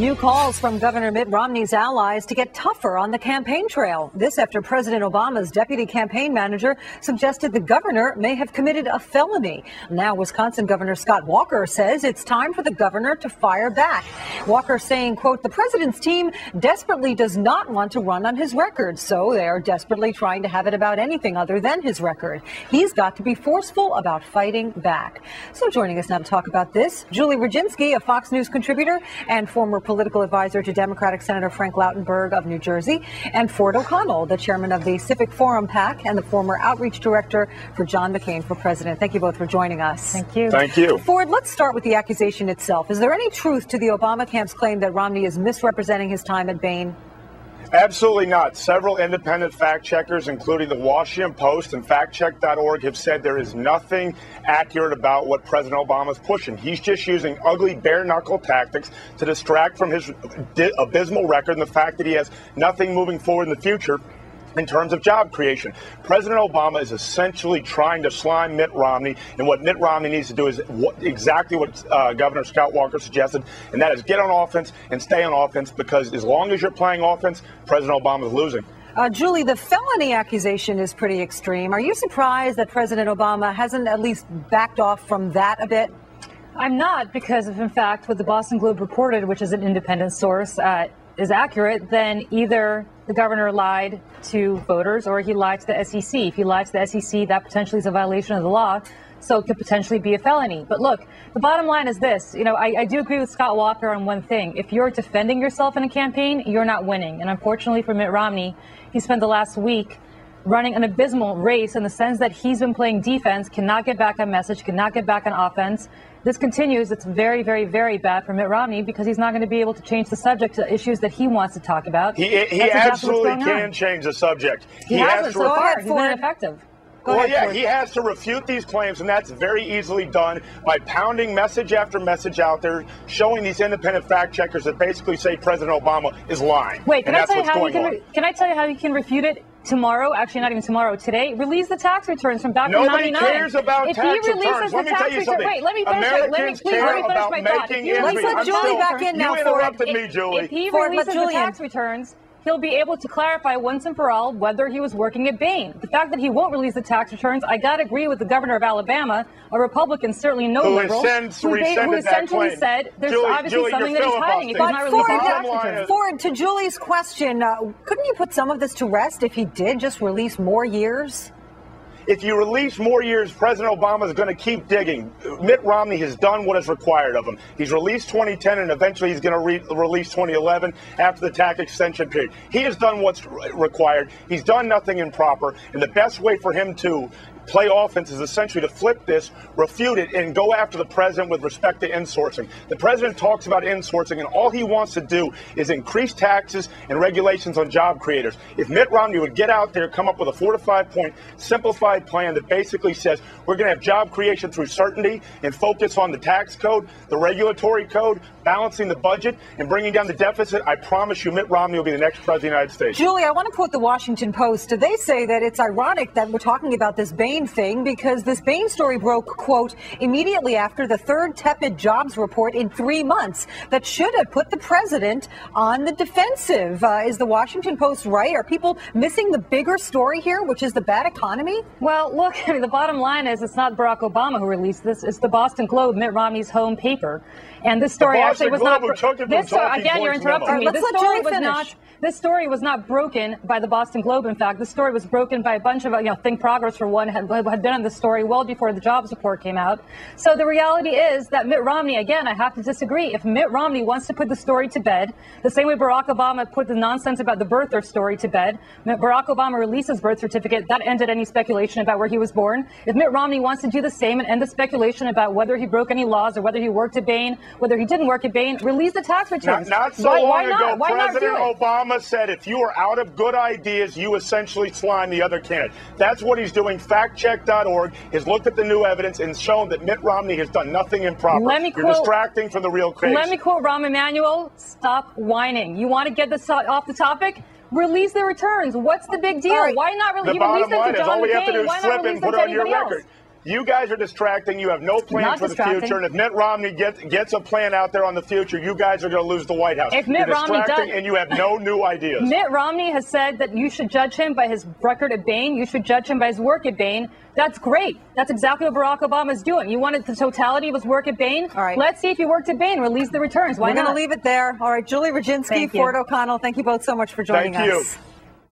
New calls from Governor Mitt Romney's allies to get tougher on the campaign trail. This after President Obama's deputy campaign manager suggested the governor may have committed a felony. Now, Wisconsin Governor Scott Walker says it's time for the governor to fire back. Walker saying, quote, the president's team desperately does not want to run on his record, so they are desperately trying to have it about anything other than his record. He's got to be forceful about fighting back. So joining us now to talk about this, Julie Roginsky, a Fox News contributor and former political advisor to Democratic Senator Frank Lautenberg of New Jersey, and Ford O'Connell, the chairman of the Civic Forum PAC and the former outreach director for John McCain for president. Thank you both for joining us. Thank you. Thank you. Ford, let's start with the accusation itself. Is there any truth to the Obama camp's claim that Romney is misrepresenting his time at Bain? Absolutely not. Several independent fact checkers, including the Washington Post and factcheck.org, have said there is nothing accurate about what President Obama is pushing. He's just using ugly bare-knuckle tactics to distract from his abysmal record and the fact that he has nothing moving forward in the future in terms of job creation. President Obama is essentially trying to slime Mitt Romney, and what Mitt Romney needs to do is exactly what Governor Scott Walker suggested, and that is get on offense and stay on offense, because as long as you're playing offense, President Obama is losing. Julie, the felony accusation is pretty extreme. Are you surprised that President Obama hasn't at least backed off from that a bit? I'm not, because if in fact what the Boston Globe reported, which is an independent source, is accurate, then either the governor lied to voters or he lied to the SEC. If he lied to the SEC, that potentially is a violation of the law, so it could potentially be a felony. But look, the bottom line is this. I do agree with Scott Walker on one thing. If you're defending yourself in a campaign, you're not winning. And unfortunately for Mitt Romney, he spent the last week running an abysmal race in the sense that he's been playing defense, cannot get back on message, cannot get back on offense. This continues. It's very, very, very bad for Mitt Romney because he's not going to be able to change the subject to issues that he wants to talk about. He absolutely can change the subject. He hasn't so far. He's been ineffective. Well, yeah, he has to refute these claims, and that's very easily done by pounding message after message out there, showing these independent fact checkers that basically say President Obama is lying. Wait, can I tell you how you can refute it? Tomorrow, actually not even tomorrow, today, release the tax returns from back in 99. Nobody cares about tax returns. Let me tell you something. Wait, let me finish Americans care about making ends meet. Let's let Julie back in now. You interrupted me, Julie. If he releases the tax returns, he'll be able to clarify once and for all whether he was working at Bain. The fact that he won't release the tax returns, I got to agree with the governor of Alabama, a Republican, certainly no liberal, who essentially said there's obviously something that he's hiding if he's not releasing the tax returns. Ford, to Julie's question, couldn't you put some of this to rest if he did just release more years? If you release more years, President Obama is going to keep digging. Mitt Romney has done what is required of him. He's released 2010, and eventually he's going to release 2011 after the tax extension period. He has done what's required. He's done nothing improper, and the best way for him to play offense is essentially to flip this, refute it, and go after the president with respect to insourcing. The president talks about insourcing, and all he wants to do is increase taxes and regulations on job creators. If Mitt Romney would get out there, come up with a 4 to 5 point simplified plan that basically says we're going to have job creation through certainty and focus on the tax code, the regulatory code, balancing the budget, and bringing down the deficit, I promise you Mitt Romney will be the next president of the United States. Julie, I want to quote the Washington Post. They say that it's ironic that we're talking about this Bain thing because this Bain story broke, quote, immediately after the third tepid jobs report in 3 months that should have put the president on the defensive. Is the Washington Post right? Are people missing the bigger story here, which is the bad economy? Well, look, I mean, the bottom line is it's not Barack Obama who released this. It's the Boston Globe, Mitt Romney's home paper. And this story actually was not. Again, you're interrupting me. This story was not broken by the Boston Globe. In fact, this story was broken by a bunch of, Think Progress for one had been on this story well before the jobs report came out. So the reality is that Mitt Romney, again, I have to disagree. If Mitt Romney wants to put the story to bed, the same way Barack Obama put the nonsense about the birther story to bed, Barack Obama released his birth certificate. That ended any speculation about where he was born. If Mitt Romney wants to do the same and end the speculation about whether he broke any laws or whether he worked at Bain, whether he didn't work at Bain, release the tax returns. Not so long ago, President Obama said if you are out of good ideas, you essentially slime the other candidate. That's what he's doing. Factcheck.org has looked at the new evidence and shown that Mitt Romney has done nothing improper. You're distracting from the real case. Let me quote Rahm Emanuel, stop whining. You want to get this off the topic? Release the returns. What's the big deal? Why not release them to John McCain? Why not release them to anybody else? You guys are distracting. You have no plan for the future. And if Mitt Romney gets a plan out there on the future, you guys are going to lose the White House. If Mitt Romney does, and you have no new ideas. Mitt Romney has said that you should judge him by his record at Bain. You should judge him by his work at Bain. That's great. That's exactly what Barack Obama is doing. You wanted the totality of his work at Bain? All right. Let's see if he worked at Bain. Release the returns. Why not? We're going to leave it there. All right, Julie Roginsky, Ford O'Connell, thank you both so much for joining us. Thank you.